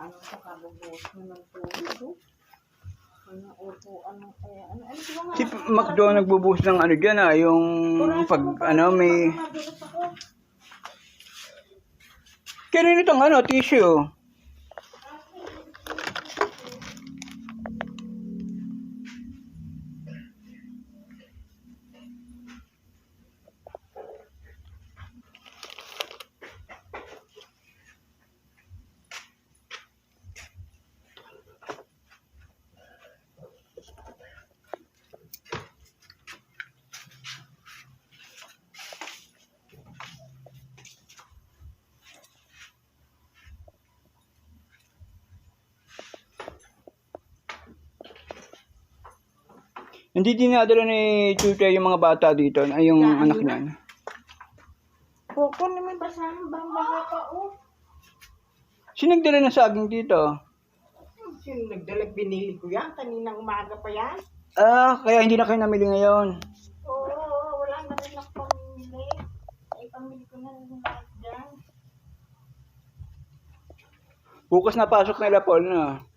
ano sa kabubuhos mo ng tubig, oh. Ano, opo, ano, ano, siguro nga. Si Macdo nagbubuhos ng ano dyan yung pag ano may... Kaya nitong ano, tissue. Hindi dinadala ni Chucha yung mga bata dito, ay yung Yeah, anak ayun niya. Poko naman ba sa amin bang baka ka, oh. Sino nagdala ng saging dito? Sino nagdalag, binili ko yan, kaninang umaga pa yan. Ah, kaya hindi na kayo namili ngayon. Oo, wala na rin ako pamili. Ay, pamili ko na rin lahat dyan. Bukas na pasok nila Paul na.